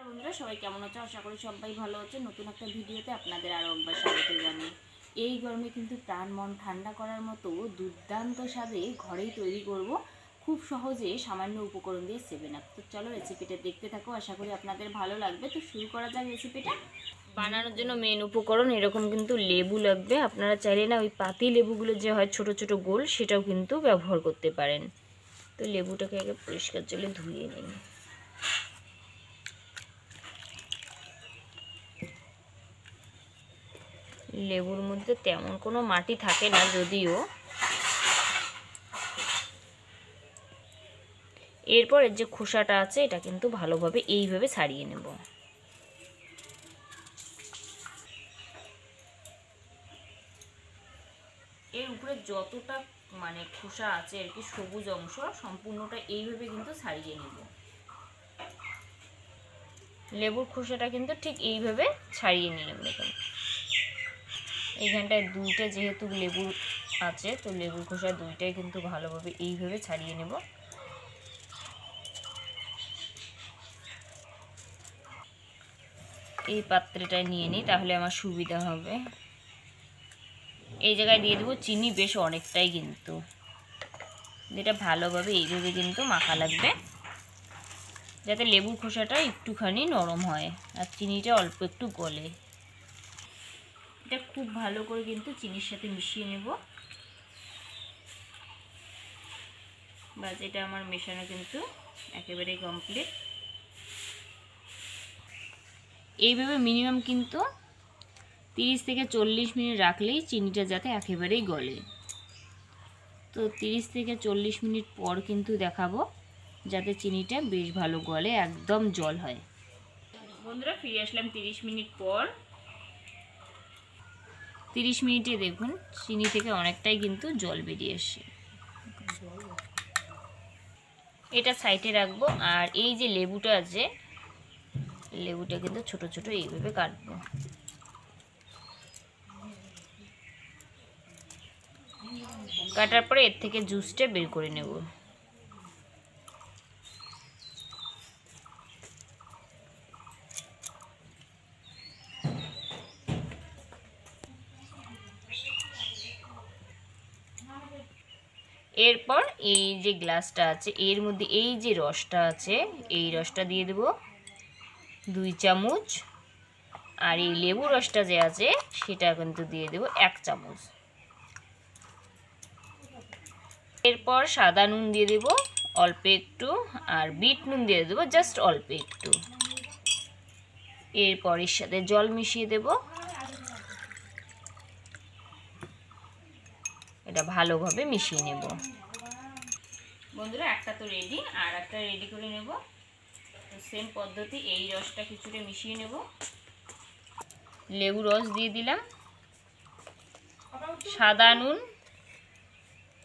নমস্কার বন্ধুরা, সবাই কেমন আছো? আশা করি সবাই ভালো আছে। নতুন একটা ভিডিওতে আপনাদের আরও একবার স্বাগত জানাই। এই গরমে কিন্তু প্রাণ মন ঠান্ডা করার মতো দুর্দান্ত স্বাদে ঘরেই তৈরি করব খুব সহজে সামান্য উপকরণ দিয়ে 7 আপ। তো চলো রেসিপিটা দেখতে থাকো, আশা করি আপনাদের ভালো লাগবে। তো শুরু করা যাক রেসিপিটা। বানানোর জন্য মেন উপকরণ এরকম কিন্তু লেবু লাগবে। আপনারা চাইলে না ওই পাতি লেবুগুলো যে হয় ছোট ছোট গোল, সেটাও কিন্তু ব্যবহার করতে পারেন। তো লেবুটাকে আগে পরিষ্কার জলে ধুয়ে নিন। লেবুর মধ্যে তেমন কোনো মাটি থাকে না, যদিও এরপর যে খোসাটা আছে এটা কিন্তু ভালোভাবে এইভাবে ছাড়িয়ে নেব। এর উপরে যতটা খোসা আছে আর কি, সবুজ অংশ সম্পূর্ণটা এইভাবে কিন্তু ছাড়িয়ে নেব। লেবুর খোসাটা কিন্তু ঠিক এইভাবে ছাড়িয়ে নিলাম। দেখুন এইখানটায় দুইটা যেহেতু লেবু আছে, তো লেবুর খোসা দুইটাই কিন্তু ভালোভাবে এইভাবে ছাড়িয়ে নেব। এই পাত্রটায় নিয়ে নিই, তাহলে আমার সুবিধা হবে। এই জায়গায় দিয়ে দেবো চিনি, বেশ অনেকটাই, কিন্তু যেটা ভালোভাবে এইভাবে কিন্তু মাখা লাগবে, যাতে লেবুর খোসাটা একটুখানি নরম হয় আর চিনিটা অল্প একটু গলে। এটা খুব ভালো করে কিন্তু চিনির সাথে মিশিয়ে নেব। বাস, এটা আমার মেশানো কিন্তু একেবারেই কমপ্লিট। এইভাবে মিনিমাম কিন্তু 30 থেকে 40 মিনিট রাখলেই চিনিটা যাতে একেবারেই গলে। তো 30 থেকে 40 মিনিট পর কিন্তু দেখাবো যাতে চিনিটা বেশ ভালো গলে, একদম জল হয়। বন্ধুরা, ফিরে আসলাম 30 মিনিট পর। 30 মিনিটে দেখুন চিনি থেকে অনেকটাই কিন্তু জল বেরিয়ে আসে। এটা সাইডে রাখবো। আর এই যে লেবুটা আছে, লেবুটা কিন্তু ছোট ছোট এইভাবে কাটবো। কাটার পরে এর থেকে জুসটা বের করে নেব। এরপর এই যে গ্লাসটা আছে, এর মধ্যে এই যে রসটা আছে, এই রসটা দিয়ে দেব 2 চামচ। আর এই লেবু রসটা যে আছে সেটা কিন্তু দিয়ে দেব 1 চামচ। এরপর সাদা নুন দিয়ে দেব অল্প একটু, আর বিট নুন দিয়ে দেব জাস্ট অল্প একটু। এরপর এর সাথে জল মিশিয়ে দেব। এটা ভালোভাবে মিশিয়ে নেব। বন্ধুরা, একটা তো রেডি, আর একটা রেডি করে নেব। সেম পদ্ধতি, এই রসটা কিছুটা মিশিয়ে নেব। লেবু রস দিয়ে দিলাম, সাদা নুন,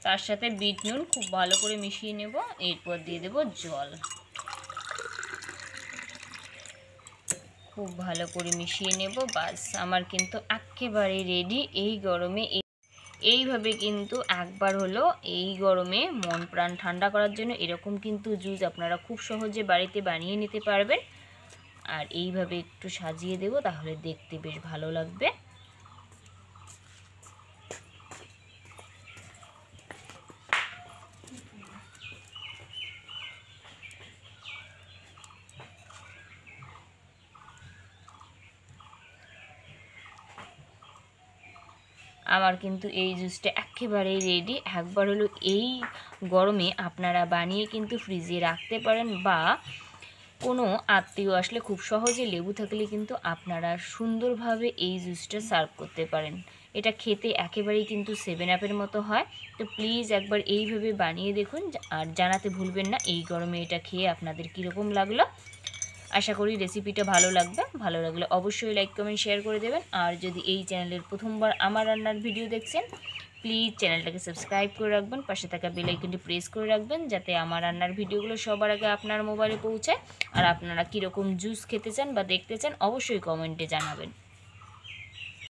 তার সাথে বিট নুন খুব ভালো করে মিশিয়ে নেব। এরপর দিয়ে দেব জল, খুব ভালো করে মিশিয়ে নেব। বাস, আমার কিন্তু একেবারে রেডি। এই গরমে এইভাবে কিন্তু একবার হলো এই গরমে মন প্রাণ ঠান্ডা করার জন্য এরকম কিন্তু জুস আপনারা খুব সহজে বাড়িতে বানিয়ে নিতে পারবেন। আর এইভাবে একটু সাজিয়ে দেব, তাহলে দেখতে বেশ ভালো লাগবে। আমার কিন্তু এই জুসটা একেবারেই রেডি। একবার হলো এই গরমে আপনারা বানিয়ে কিন্তু ফ্রিজে রাখতে পারেন, বা কোনো আত্মীয় আসলে খুব সহজে লেবু থাকলে কিন্তু আপনারা সুন্দরভাবে এই জুসটা সার্ভ করতে পারেন। এটা খেতে একেবারেই কিন্তু 7 আপের মতো হয়। তো প্লিজ একবার এইভাবে বানিয়ে দেখুন, আর জানাতে ভুলবেন না এই গরমে এটা খেয়ে আপনাদের কীরকম লাগলো। আশা করি রেসিপিটা ভালো লাগবে। ভালো লাগলে অবশ্যই লাইক কমেন্ট শেয়ার করে দেবেন। আর যদি এই চ্যানেলের প্রথমবার আমার রান্নার ভিডিও দেখছেন, প্লিজ চ্যানেলটাকে সাবস্ক্রাইব করে রাখবেন, পাশে থাকা বেল আইকনটি প্রেস করে রাখবেন, যাতে আমার রান্নার ভিডিওগুলো সবার আগে আপনার মোবাইলে পৌঁছায়। আর আপনারা কীরকম জুস খেতে চান বা দেখতে চান অবশ্যই কমেন্টে জানাবেন।